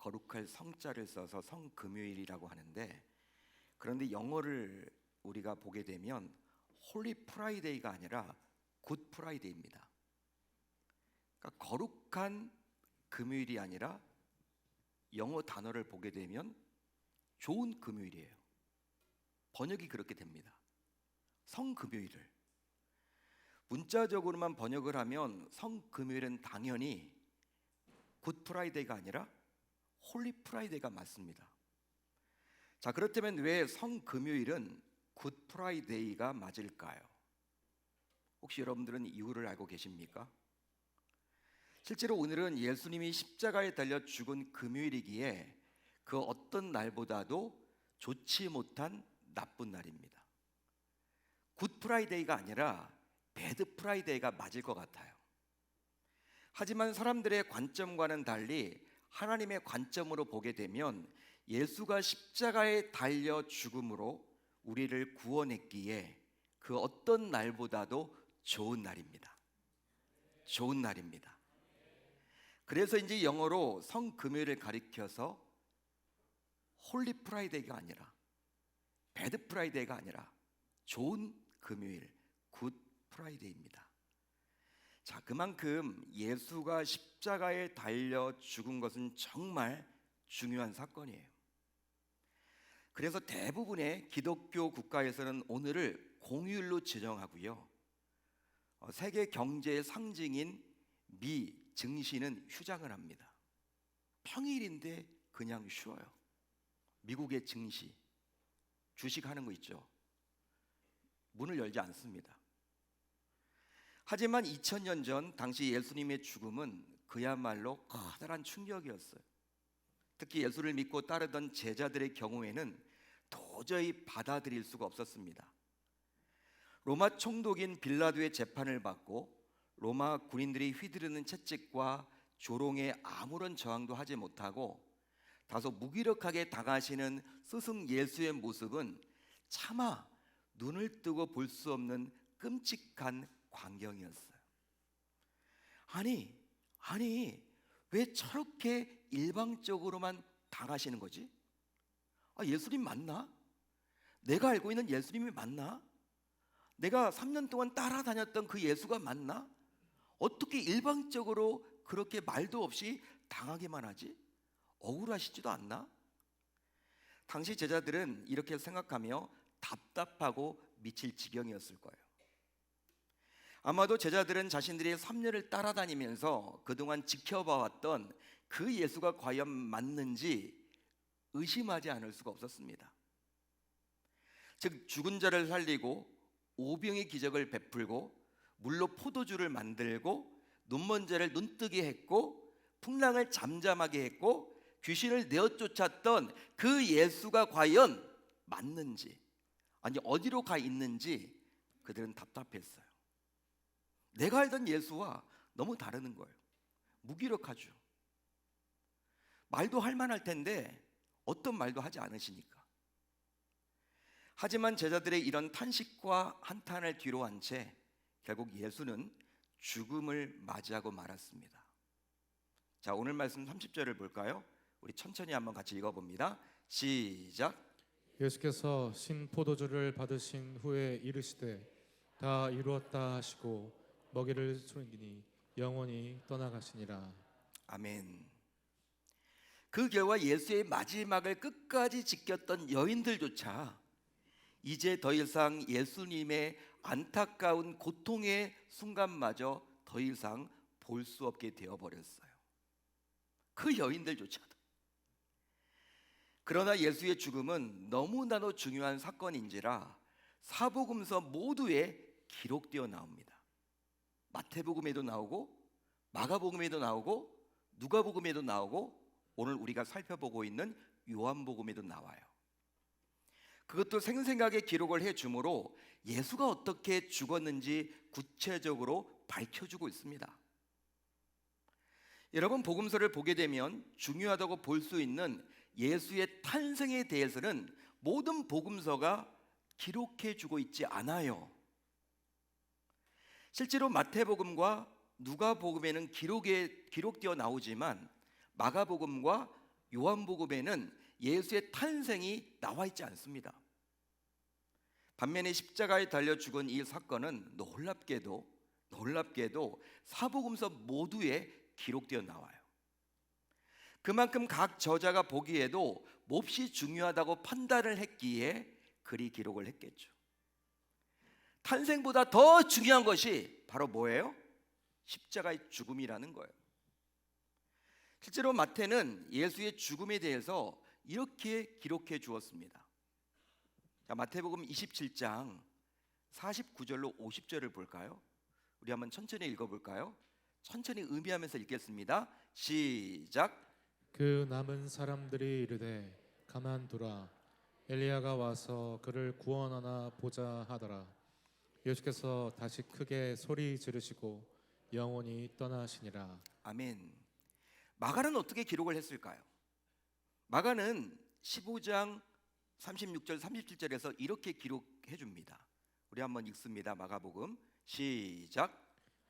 거룩할 성자를 써서 성금요일이라고 하는데, 그런데 영어를 우리가 보게 되면 홀리 프라이데이가 아니라 굿 프라이데이입니다. 그러니까 거룩한 금요일이 아니라 영어 단어를 보게 되면 좋은 금요일이에요. 번역이 그렇게 됩니다. 성금요일을 문자적으로만 번역을 하면 성금요일은 당연히 굿 프라이데이가 아니라 홀리 프라이데이가 맞습니다. 자, 그렇다면 왜 성금요일은 굿 프라이데이가 맞을까요? 혹시 여러분들은 이유를 알고 계십니까? 실제로 오늘은 예수님이 십자가에 달려 죽은 금요일이기에 그 어떤 날보다도 좋지 못한 나쁜 날입니다. 굿 프라이데이가 아니라 배드 프라이데이가 맞을 것 같아요. 하지만 사람들의 관점과는 달리 하나님의 관점으로 보게 되면 예수가 십자가에 달려 죽음으로 우리를 구원했기에 그 어떤 날보다도 좋은 날입니다. 좋은 날입니다. 그래서 이제 영어로 성금요일을 가리켜서 홀리 프라이데이가 아니라 배드 프라이데이가 아니라 좋은 금요일, 굿 프라이데이입니다. 자, 그만큼 예수가 십자가에 달려 죽은 것은 정말 중요한 사건이에요. 그래서 대부분의 기독교 국가에서는 오늘을 공휴일로 지정하고요, 세계 경제의 상징인 미 증시는 휴장을 합니다. 평일인데 그냥 쉬어요. 미국의 증시, 주식하는 거 있죠, 문을 열지 않습니다. 하지만 2000년 전 당시 예수님의 죽음은 그야말로 커다란 충격이었어요. 특히 예수를 믿고 따르던 제자들의 경우에는 도저히 받아들일 수가 없었습니다. 로마 총독인 빌라도의 재판을 받고 로마 군인들이 휘두르는 채찍과 조롱에 아무런 저항도 하지 못하고 다소 무기력하게 당하시는 스승 예수의 모습은 차마 눈을 뜨고 볼 수 없는 끔찍한 광경이었어요. 아니 왜 저렇게 일방적으로만 당하시는 거지? 예수님 맞나? 내가 알고 있는 예수님이 맞나? 내가 3년 동안 따라다녔던 그 예수가 맞나? 어떻게 일방적으로 그렇게 말도 없이 당하기만 하지? 억울하시지도 않나? 당시 제자들은 이렇게 생각하며 답답하고 미칠 지경이었을 거예요. 아마도 제자들은 자신들이 3년을 따라다니면서 그동안 지켜봐왔던 그 예수가 과연 맞는지 의심하지 않을 수가 없었습니다. 즉, 죽은 자를 살리고 오병의 기적을 베풀고 물로 포도주를 만들고 눈먼 자를 눈뜨게 했고 풍랑을 잠잠하게 했고 귀신을 내어 쫓았던 그 예수가 과연 맞는지, 아니 어디로 가 있는지 그들은 답답했어요. 내가 알던 예수와 너무 다르는 거예요. 무기력하죠. 말도 할 만할 텐데 어떤 말도 하지 않으시니까. 하지만 제자들의 이런 탄식과 한탄을 뒤로 한 채 결국 예수는 죽음을 맞이하고 말았습니다. 자, 오늘 말씀 30절을 볼까요? 우리 천천히 한번 같이 읽어봅니다. 시작. 예수께서 신 포도주를 받으신 후에 이르시되 다 이루었다 하시고 먹이를 숨기니 영원히 떠나가시니라. 아멘. 그 결과 예수의 마지막을 끝까지 지켰던 여인들조차 이제 더 이상 예수님의 안타까운 고통의 순간마저 더 이상 볼 수 없게 되어버렸어요. 그 여인들조차도. 그러나 예수의 죽음은 너무나도 중요한 사건인지라 사복음서 모두에 기록되어 나옵니다. 마태복음에도 나오고 마가복음에도 나오고 누가복음에도 나오고 오늘 우리가 살펴보고 있는 요한복음에도 나와요. 그것도 생생하게 기록을 해주므로 예수가 어떻게 죽었는지 구체적으로 밝혀주고 있습니다. 여러분, 복음서를 보게 되면 중요하다고 볼 수 있는 예수의 탄생에 대해서는 모든 복음서가 기록해주고 있지 않아요. 실제로 마태복음과 누가복음에는 기록되어 나오지만 마가복음과 요한복음에는 예수의 탄생이 나와 있지 않습니다. 반면에 십자가에 달려 죽은 이 사건은 놀랍게도 사복음서 모두에 기록되어 나와요. 그만큼 각 저자가 보기에도 몹시 중요하다고 판단을 했기에 그리 기록을 했겠죠. 탄생보다 더 중요한 것이 바로 뭐예요? 십자가의 죽음이라는 거예요. 실제로 마태는 예수의 죽음에 대해서 이렇게 기록해 주었습니다. 자, 마태복음 27장 49절로 50절을 볼까요? 우리 한번 천천히 읽어볼까요? 천천히 의미하면서 읽겠습니다. 시작. 그 남은 사람들이 이르되 가만두라 엘리야가 와서 그를 구원하나 보자 하더라. 예수께서 다시 크게 소리 지르시고 영원히 떠나시니라. 아멘. 마가는 어떻게 기록을 했을까요? 마가는 15장 36절 37절에서 이렇게 기록해 줍니다. 우리 한번 읽습니다. 마가복음 시작.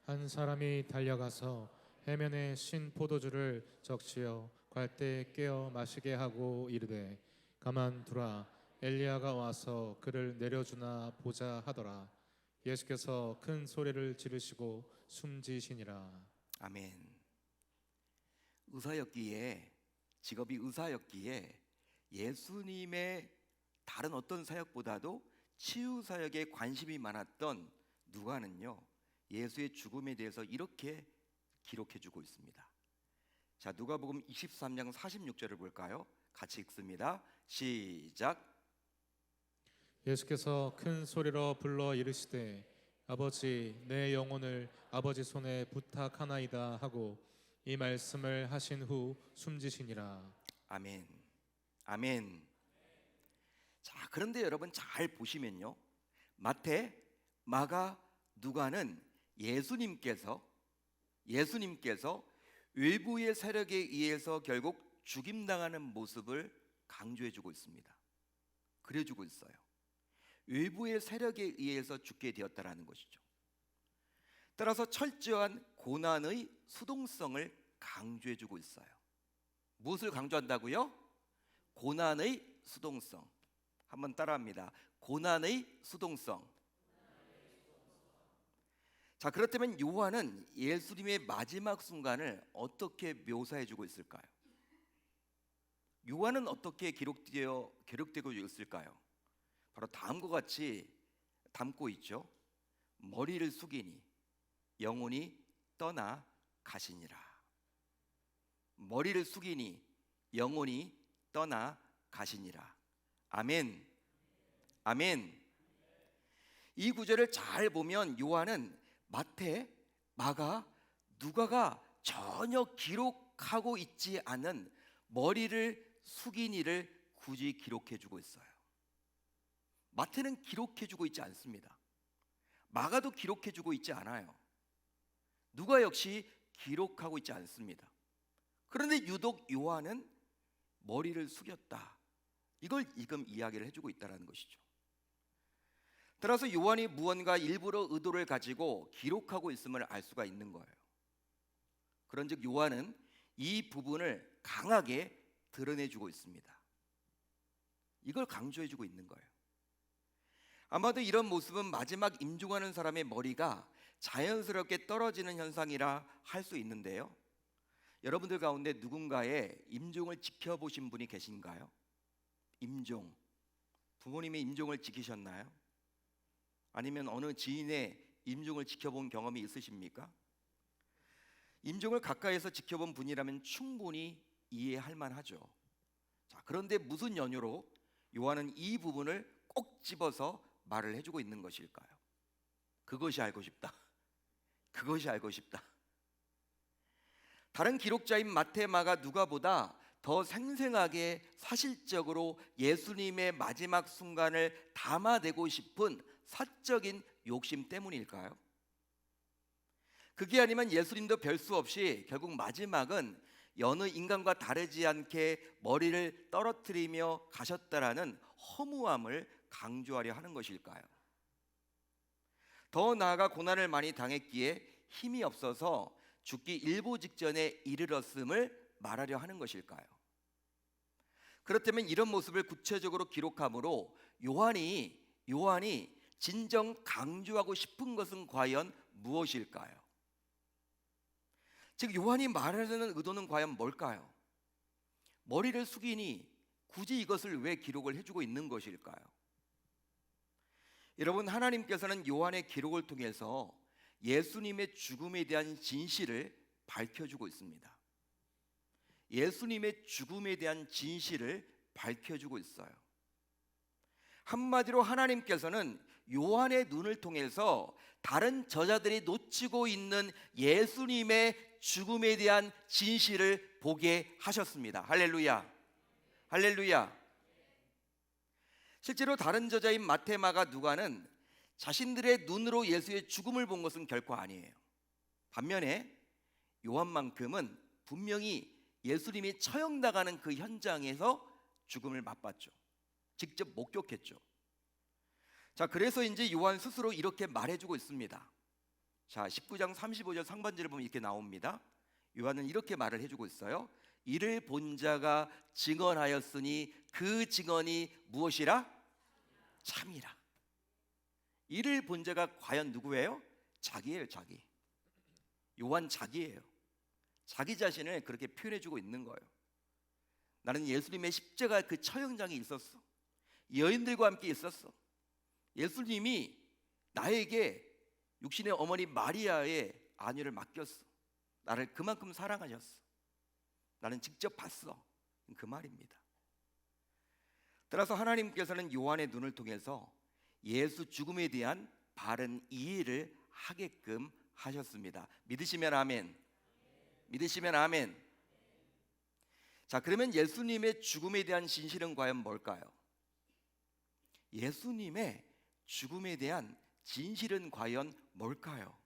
한 사람이 달려가서 해면에 신 포도주를 적시어 갈대에 깨어 마시게 하고 이르되 가만두라 엘리야가 와서 그를 내려주나 보자 하더라. 예수께서 큰 소리를 지르시고 숨지시니라. 아멘. 직업이 의사였기에 예수님의 다른 어떤 사역보다도 치유 사역에 관심이 많았던 누가는요, 예수의 죽음에 대해서 이렇게 기록해 주고 있습니다. 자, 누가복음 23장 46절을 볼까요? 같이 읽습니다. 시작. 예수께서 큰 소리로 불러 이르시되 아버지 내 영혼을 아버지 손에 부탁하나이다 하고 이 말씀을 하신 후 숨지시니라. 아멘. 아멘. 자, 그런데 여러분 잘 보시면요, 마태, 마가, 누가는 예수님께서 외부의 세력에 의해서 결국 죽임당하는 모습을 강조해주고 있습니다. 그래주고 있어요. 외부의 세력에 의해서 죽게 되었다라는 것이죠. 따라서 철저한 고난의 수동성을 강조해주고 있어요. 무엇을 강조한다고요? 고난의 수동성. 한번 따라합니다. 고난의 수동성. 자, 그렇다면 요한은 예수님의 마지막 순간을 어떻게 묘사해주고 있을까요? 요한은 어떻게 기록되고 있을까요? 바로 다음과 같이 담고 있죠. 머리를 숙이니 영혼이 떠나 가시니라. 머리를 숙이니 영혼이 떠나 가시니라. 아멘. 아멘. 이 구절을 잘 보면 요한은 마태, 마가, 누가가 전혀 기록하고 있지 않은 머리를 숙인 이를 굳이 기록해 주고 있어요. 마태는 기록해 주고 있지 않습니다. 마가도 기록해 주고 있지 않아요. 누가 역시 기록하고 있지 않습니다. 그런데 유독 요한은 머리를 숙였다, 이걸 지금 이야기를 해주고 있다는 것이죠. 따라서 요한이 무언가 일부러 의도를 가지고 기록하고 있음을 알 수가 있는 거예요. 그런즉 요한은 이 부분을 강하게 드러내주고 있습니다. 이걸 강조해주고 있는 거예요. 아마도 이런 모습은 마지막 임종하는 사람의 머리가 자연스럽게 떨어지는 현상이라 할 수 있는데요, 여러분들 가운데 누군가의 임종을 지켜보신 분이 계신가요? 임종, 부모님의 임종을 지키셨나요? 아니면 어느 지인의 임종을 지켜본 경험이 있으십니까? 임종을 가까이서 지켜본 분이라면 충분히 이해할 만하죠. 자, 그런데 무슨 연유로 요한은 이 부분을 꼭 집어서 말을 해주고 있는 것일까요? 그것이 알고 싶다. 그것이 알고 싶다. 다른 기록자인 마태, 마가, 누가보다 더 생생하게 사실적으로 예수님의 마지막 순간을 담아내고 싶은 사적인 욕심 때문일까요? 그게 아니면 예수님도 별 수 없이 결국 마지막은 여느 인간과 다르지 않게 머리를 떨어뜨리며 가셨다라는 허무함을 강조하려 하는 것일까요? 더 나아가 고난을 많이 당했기에 힘이 없어서 죽기 일보 직전에 이르렀음을 말하려 하는 것일까요? 그렇다면 이런 모습을 구체적으로 기록함으로 요한이 진정 강조하고 싶은 것은 과연 무엇일까요? 즉 요한이 말하려는 의도는 과연 뭘까요? 머리를 숙이니 굳이 이것을 왜 기록을 해주고 있는 것일까요? 여러분, 하나님께서는 요한의 기록을 통해서 예수님의 죽음에 대한 진실을 밝혀주고 있습니다. 예수님의 죽음에 대한 진실을 밝혀주고 있어요. 한마디로 하나님께서는 요한의 눈을 통해서 다른 저자들이 놓치고 있는 예수님의 죽음에 대한 진실을 보게 하셨습니다. 할렐루야. 할렐루야. 실제로 다른 저자인 마태, 마가, 누가는 자신들의 눈으로 예수의 죽음을 본 것은 결코 아니에요. 반면에 요한만큼은 분명히 예수님이 처형당하는 그 현장에서 죽음을 맛봤죠. 직접 목격했죠. 자, 그래서 이제 요한 스스로 이렇게 말해주고 있습니다. 자, 19장 35절 상반절을 보면 이렇게 나옵니다. 요한은 이렇게 말을 해주고 있어요. 이를 본 자가 증언하였으니 그 증언이 무엇이라? 참이라. 이를 본 자가 과연 누구예요? 자기예요, 자기. 요한 자기예요. 자기 자신을 그렇게 표현해주고 있는 거예요. 나는 예수님의 십자가 그 처형장에 있었어. 여인들과 함께 있었어. 예수님이 나에게 육신의 어머니 마리아의 안위를 맡겼어. 나를 그만큼 사랑하셨어. 나는 직접 봤어. 그 말입니다. 따라서 하나님께서는 요한의 눈을 통해서 예수 죽음에 대한 바른 이해를 하게끔 하셨습니다. 믿으시면 아멘. 믿으시면 아멘. 자, 그러면 예수님의 죽음에 대한 진실은 과연 뭘까요? 예수님의 죽음에 대한 진실은 과연 뭘까요?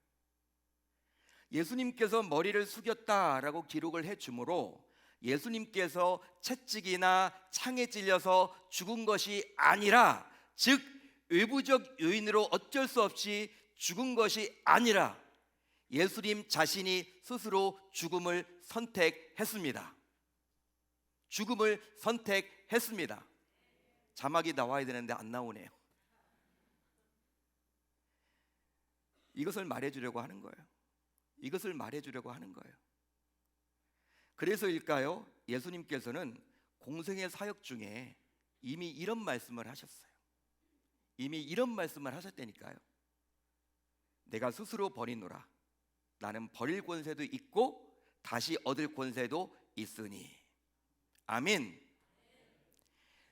예수님께서 머리를 숙였다라고 기록을 해주므로 예수님께서 채찍이나 창에 찔려서 죽은 것이 아니라, 즉 외부적 요인으로 어쩔 수 없이 죽은 것이 아니라 예수님 자신이 스스로 죽음을 선택했습니다. 죽음을 선택했습니다. 자막이 나와야 되는데 안 나오네요. 이것을 말해주려고 하는 거예요. 이것을 말해주려고 하는 거예요. 그래서일까요? 예수님께서는 공생의 사역 중에 이미 이런 말씀을 하셨어요. 이미 이런 말씀을 하셨다니까요. 내가 스스로 버리노라. 나는 버릴 권세도 있고 다시 얻을 권세도 있으니. 아멘.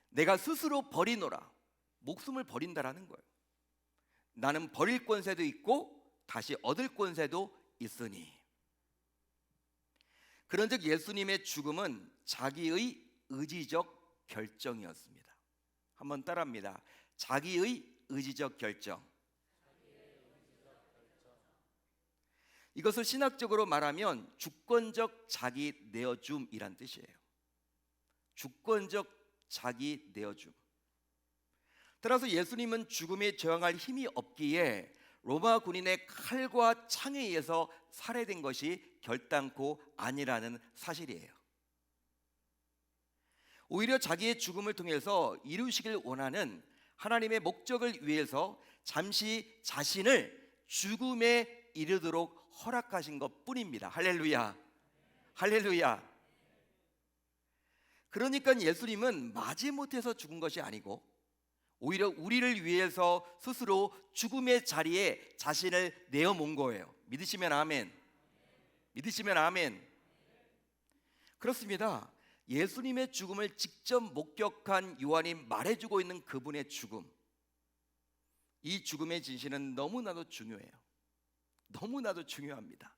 내가 스스로 버리노라. 목숨을 버린다라는 거예요. 나는 버릴 권세도 있고 다시 얻을 권세도 있으니. 그런즉 예수님의 죽음은 자기의 의지적 결정이었습니다. 한번 따라합니다. 자기의 의지적 결정. 이것을 신학적으로 말하면 주권적 자기 내어줌이란 뜻이에요. 주권적 자기 내어줌. 따라서 예수님은 죽음에 저항할 힘이 없기에 로마 군인의 칼과 창에 의해서 살해된 것이 결단코 아니라는 사실이에요. 오히려 자기의 죽음을 통해서 이루시길 원하는 하나님의 목적을 위해서 잠시 자신을 죽음에 이르도록 허락하신 것 뿐입니다. 할렐루야. 할렐루야. 그러니까 예수님은 마지못해서 죽은 것이 아니고 오히려 우리를 위해서 스스로 죽음의 자리에 자신을 내어몬 거예요. 믿으시면 아멘. 믿으시면 아멘. 그렇습니다. 예수님의 죽음을 직접 목격한 요한이 말해주고 있는 그분의 죽음, 이 죽음의 진실은 너무나도 중요해요. 너무나도 중요합니다.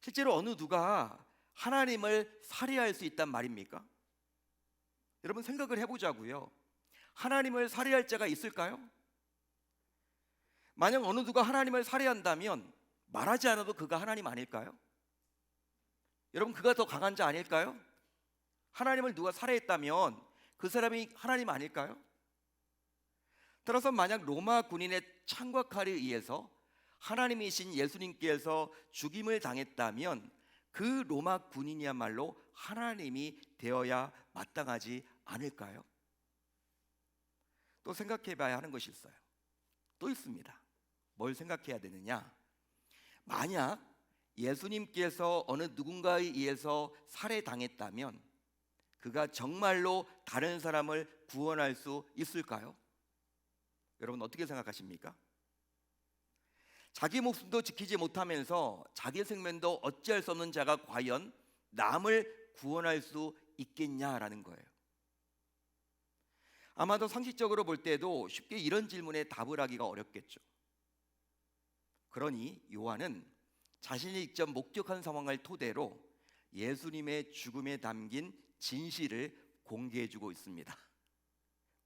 실제로 어느 누가 하나님을 살해할 수 있단 말입니까? 여러분 생각을 해보자고요. 하나님을 살해할 자가 있을까요? 만약 어느 누가 하나님을 살해한다면 말하지 않아도 그가 하나님 아닐까요? 여러분 그가 더 강한 자 아닐까요? 하나님을 누가 살해했다면 그 사람이 하나님 아닐까요? 따라서 만약 로마 군인의 창과 칼에 의해서 하나님이신 예수님께서 죽임을 당했다면 그 로마 군인이야말로 하나님이 되어야 마땅하지 않을까요? 또 생각해 봐야 하는 것이 있어요. 또 있습니다. 뭘 생각해야 되느냐? 만약 예수님께서 어느 누군가에 의해서 살해당했다면 그가 정말로 다른 사람을 구원할 수 있을까요? 여러분 어떻게 생각하십니까? 자기 목숨도 지키지 못하면서 자기 생명도 어찌할 수 없는 자가 과연 남을 구원할 수 있겠냐라는 거예요. 아마도 상식적으로 볼 때도 쉽게 이런 질문에 답을 하기가 어렵겠죠. 그러니 요한은 자신이 직접 목격한 상황을 토대로 예수님의 죽음에 담긴 진실을 공개해주고 있습니다.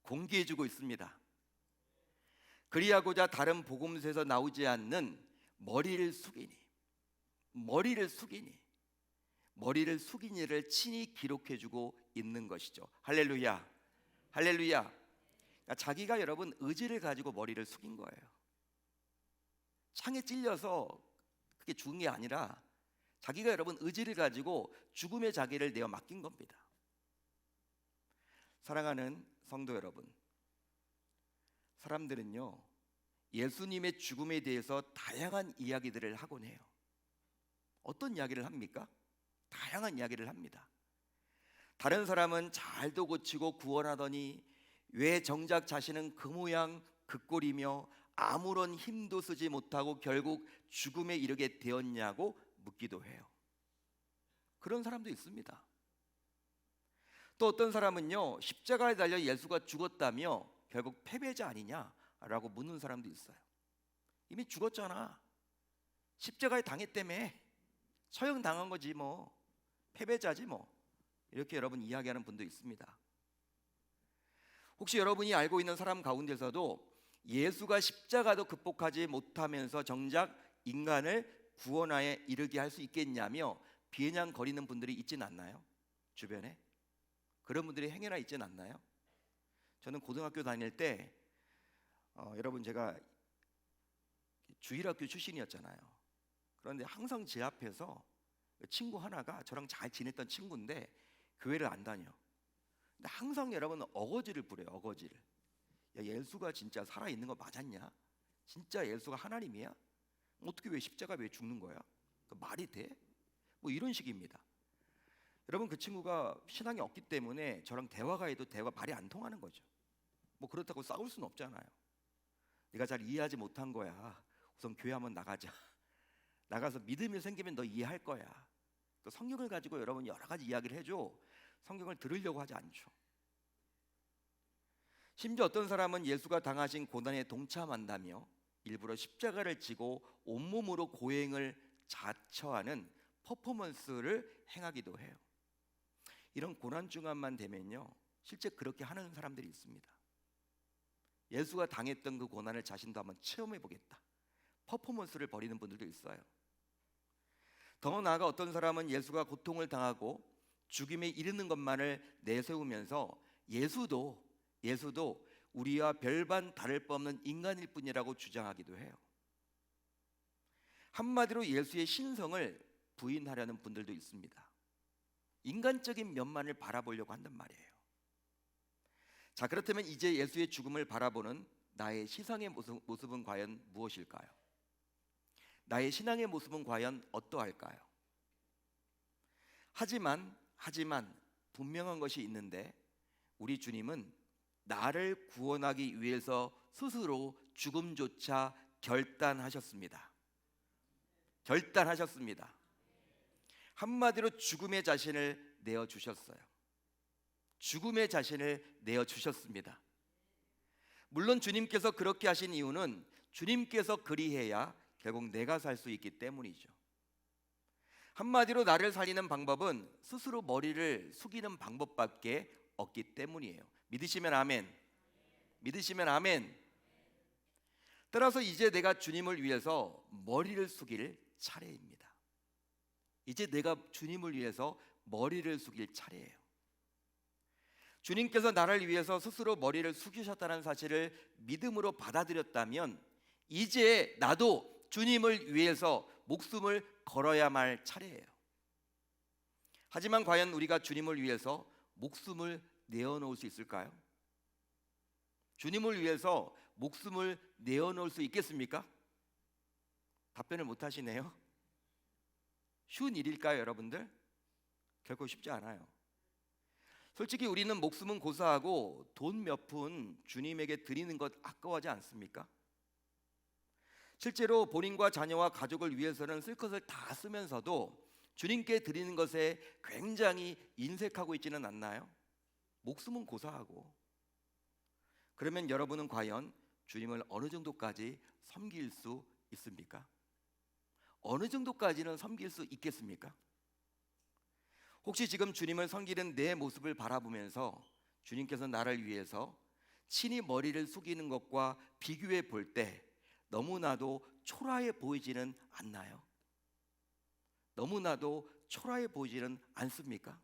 공개해주고 있습니다. 그리하고자 다른 복음서에서 나오지 않는 머리를 숙인 이를 친히 기록해주고 있는 것이죠. 할렐루야, 할렐루야. 그러니까 자기가 여러분 의지를 가지고 머리를 숙인 거예요. 창에 찔려서 그게 죽은 게 아니라 자기가 여러분 의지를 가지고 죽음의 자기를 내어 맡긴 겁니다. 사랑하는 성도 여러분, 사람들은요 예수님의 죽음에 대해서 다양한 이야기들을 하곤 해요. 어떤 이야기를 합니까? 다양한 이야기를 합니다. 다른 사람은 잘도 고치고 구원하더니 왜 정작 자신은 그 모양 그 꼴이며 아무런 힘도 쓰지 못하고 결국 죽음에 이르게 되었냐고 묻기도 해요. 그런 사람도 있습니다. 또 어떤 사람은요 십자가에 달려 예수가 죽었다며 결국 패배자 아니냐라고 묻는 사람도 있어요. 이미 죽었잖아. 십자가에 당했다며 처형당한 거지 뭐, 패배자지 뭐, 이렇게 여러분 이야기하는 분도 있습니다. 혹시 여러분이 알고 있는 사람 가운데서도 예수가 십자가도 극복하지 못하면서 정작 인간을 구원하에 이르게 할 수 있겠냐며 비아냥거리는 분들이 있진 않나요? 주변에 그런 분들이 행여나 있진 않나요? 저는 고등학교 다닐 때 여러분 제가 주일학교 출신이었잖아요. 그런데 항상 제 앞에서 친구 하나가 저랑 잘 지냈던 친구인데 교회를 안 다녀. 근데 항상 여러분 어거지를 부려요. 어거지를. 야, 예수가 진짜 살아있는 거 맞았냐? 진짜 예수가 하나님이야? 어떻게 왜 십자가 왜 죽는 거야? 그 말이 돼? 뭐 이런 식입니다. 여러분 그 친구가 신앙이 없기 때문에 저랑 대화가 해도 말이 안 통하는 거죠. 뭐 그렇다고 싸울 수는 없잖아요. 네가 잘 이해하지 못한 거야. 우선 교회 한번 나가자. 나가서 믿음이 생기면 너 이해할 거야. 또 성경을 가지고 여러분 여러 가지 이야기를 해줘. 성경을 들으려고 하지 않죠. 심지어 어떤 사람은 예수가 당하신 고난에 동참한다며 일부러 십자가를 지고 온몸으로 고행을 자처하는 퍼포먼스를 행하기도 해요. 이런 고난 중환만 되면요 실제 그렇게 하는 사람들이 있습니다. 예수가 당했던 그 고난을 자신도 한번 체험해 보겠다, 퍼포먼스를 벌이는 분들도 있어요. 더 나아가 어떤 사람은 예수가 고통을 당하고 죽임에 이르는 것만을 내세우면서 예수도 우리와 별반 다를 바 없는 인간일 뿐이라고 주장하기도 해요. 한마디로 예수의 신성을 부인하려는 분들도 있습니다. 인간적인 면만을 바라보려고 한단 말이에요. 자, 그렇다면 이제 예수의 죽음을 바라보는 나의 시상의 모습은 과연 무엇일까요? 나의 신앙의 모습은 과연 어떠할까요? 하지만 분명한 것이 있는데 우리 주님은 나를 구원하기 위해서 스스로 죽음조차 결단하셨습니다. 결단하셨습니다. 한마디로 죽음의 자신을 내어주셨어요. 죽음의 자신을 내어주셨습니다. 물론 주님께서 그렇게 하신 이유는 주님께서 그리해야 결국 내가 살 수 있기 때문이죠. 한마디로 나를 살리는 방법은 스스로 머리를 숙이는 방법밖에 없기 때문이에요. 믿으시면 아멘. 믿으시면 아멘. 따라서 이제 내가 주님을 위해서 머리를 숙일 차례입니다. 이제 내가 주님을 위해서 머리를 숙일 차례예요. 주님께서 나를 위해서 스스로 머리를 숙이셨다는 사실을 믿음으로 받아들였다면 이제 나도 주님을 위해서 목숨을 걸어야 말 차례예요. 하지만 과연 우리가 주님을 위해서 목숨을 내어놓을 수 있을까요? 주님을 위해서 목숨을 내어놓을 수 있겠습니까? 답변을 못 하시네요. 쉬운 일일까요, 여러분들? 결코 쉽지 않아요. 솔직히 우리는 목숨은 고사하고 돈 몇 푼 주님에게 드리는 것 아까워하지 않습니까? 실제로 본인과 자녀와 가족을 위해서는 쓸 것을 다 쓰면서도 주님께 드리는 것에 굉장히 인색하고 있지는 않나요? 목숨은 고사하고. 그러면 여러분은 과연 주님을 어느 정도까지 섬길 수 있습니까? 어느 정도까지는 섬길 수 있겠습니까? 혹시 지금 주님을 섬기는 내 모습을 바라보면서 주님께서 나를 위해서 친히 머리를 숙이는 것과 비교해 볼 때 너무나도 초라해 보이지는 않나요? 너무나도 초라해 보이지는 않습니까?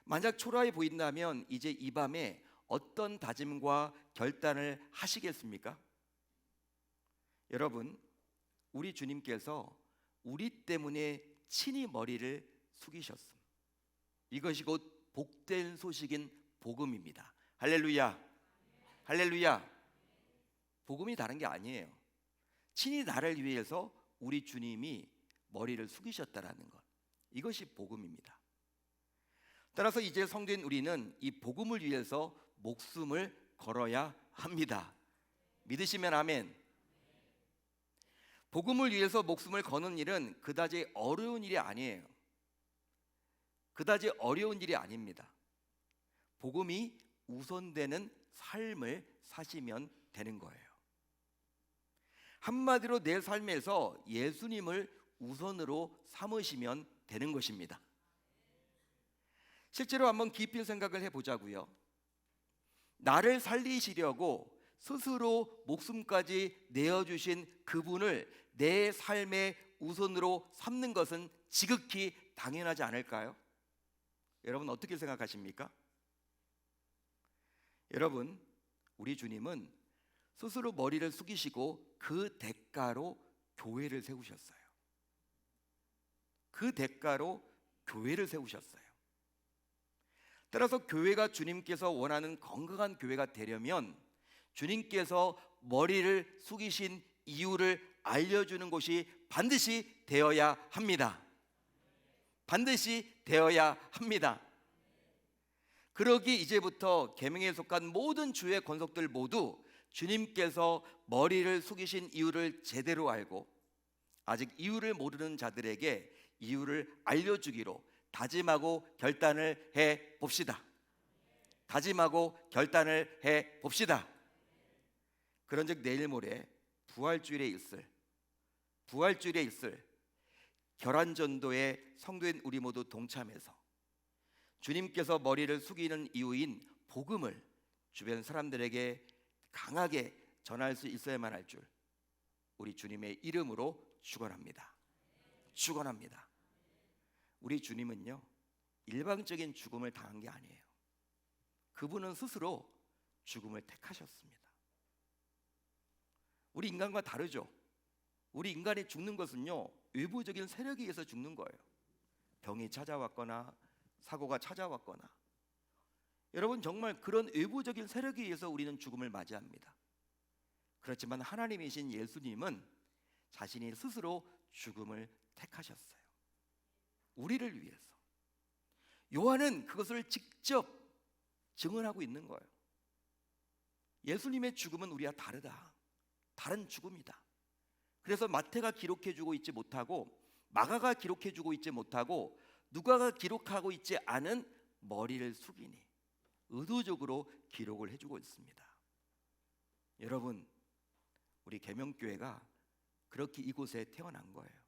만약 초라해 보인다면 이제 이 밤에 어떤 다짐과 결단을 하시겠습니까? 여러분, 우리 주님께서 우리 때문에 친히 머리를 숙이셨음. 이것이 곧 복된 소식인 복음입니다. 할렐루야. 할렐루야. 복음이 다른 게 아니에요. 친히 나를 위해서 우리 주님이 머리를 숙이셨다라는 것. 이것이 복음입니다. 따라서 이제 성도인 우리는 이 복음을 위해서 목숨을 걸어야 합니다. 믿으시면 아멘. 복음을 위해서 목숨을 거는 일은 그다지 어려운 일이 아니에요. 그다지 어려운 일이 아닙니다. 복음이 우선되는 삶을 사시면 되는 거예요. 한마디로 내 삶에서 예수님을 우선으로 삼으시면 되는 것입니다. 실제로 한번 깊이 생각을 해보자고요. 나를 살리시려고 스스로 목숨까지 내어주신 그분을 내 삶의 우선으로 삼는 것은 지극히 당연하지 않을까요? 여러분 어떻게 생각하십니까? 여러분, 우리 주님은 스스로 머리를 숙이시고 그 대가로 교회를 세우셨어요. 그 대가로 교회를 세우셨어요. 따라서 교회가 주님께서 원하는 건강한 교회가 되려면 주님께서 머리를 숙이신 이유를 알려주는 것이 반드시 되어야 합니다. 반드시 되어야 합니다. 그러기 이제부터 계명에 속한 모든 주의 권속들 모두 주님께서 머리를 숙이신 이유를 제대로 알고 아직 이유를 모르는 자들에게 이유를 알려주기로 다짐하고 결단을 해 봅시다. 다짐하고 결단을 해 봅시다. 그런즉 내일 모레 부활주일에 있을 결안전도에 성도인 우리 모두 동참해서 주님께서 머리를 숙이는 이유인 복음을 주변 사람들에게 강하게 전할 수 있어야만 할 줄 우리 주님의 이름으로 축원합니다. 축원합니다. 우리 주님은요, 일방적인 죽음을 당한 게 아니에요. 그분은 스스로 죽음을 택하셨습니다. 우리 인간과 다르죠. 우리 인간이 죽는 것은요, 외부적인 세력에 의해서 죽는 거예요. 병이 찾아왔거나 사고가 찾아왔거나. 여러분, 정말 그런 외부적인 세력에 의해서 우리는 죽음을 맞이합니다. 그렇지만 하나님이신 예수님은 자신이 스스로 죽음을 택하셨어요. 우리를 위해서. 요한은 그것을 직접 증언하고 있는 거예요. 예수님의 죽음은 우리와 다르다. 다른 죽음이다. 그래서 마태가 기록해주고 있지 못하고 마가가 기록해주고 있지 못하고 누가가 기록하고 있지 않은 머리를 숙이니 의도적으로 기록을 해주고 있습니다. 여러분, 우리 계명교회가 그렇게 이곳에 태어난 거예요.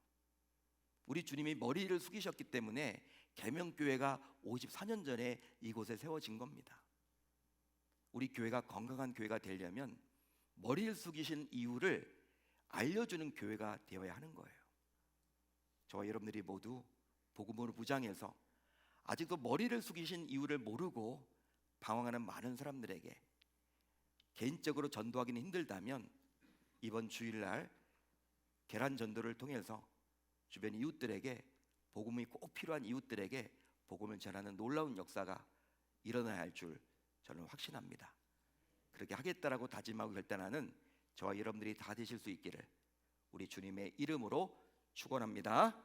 우리 주님이 머리를 숙이셨기 때문에 계명교회가 54년 전에 이곳에 세워진 겁니다. 우리 교회가 건강한 교회가 되려면 머리를 숙이신 이유를 알려주는 교회가 되어야 하는 거예요. 저와 여러분들이 모두 복음으로 무장해서 아직도 머리를 숙이신 이유를 모르고 방황하는 많은 사람들에게 개인적으로 전도하기는 힘들다면 이번 주일날 계란 전도를 통해서 주변 이웃들에게 복음이 꼭 필요한 이웃들에게 복음을 전하는 놀라운 역사가 일어나야 할 줄 저는 확신합니다. 그렇게 하겠다라고 다짐하고 결단하는 저와 여러분들이 다 되실 수 있기를 우리 주님의 이름으로 축원합니다.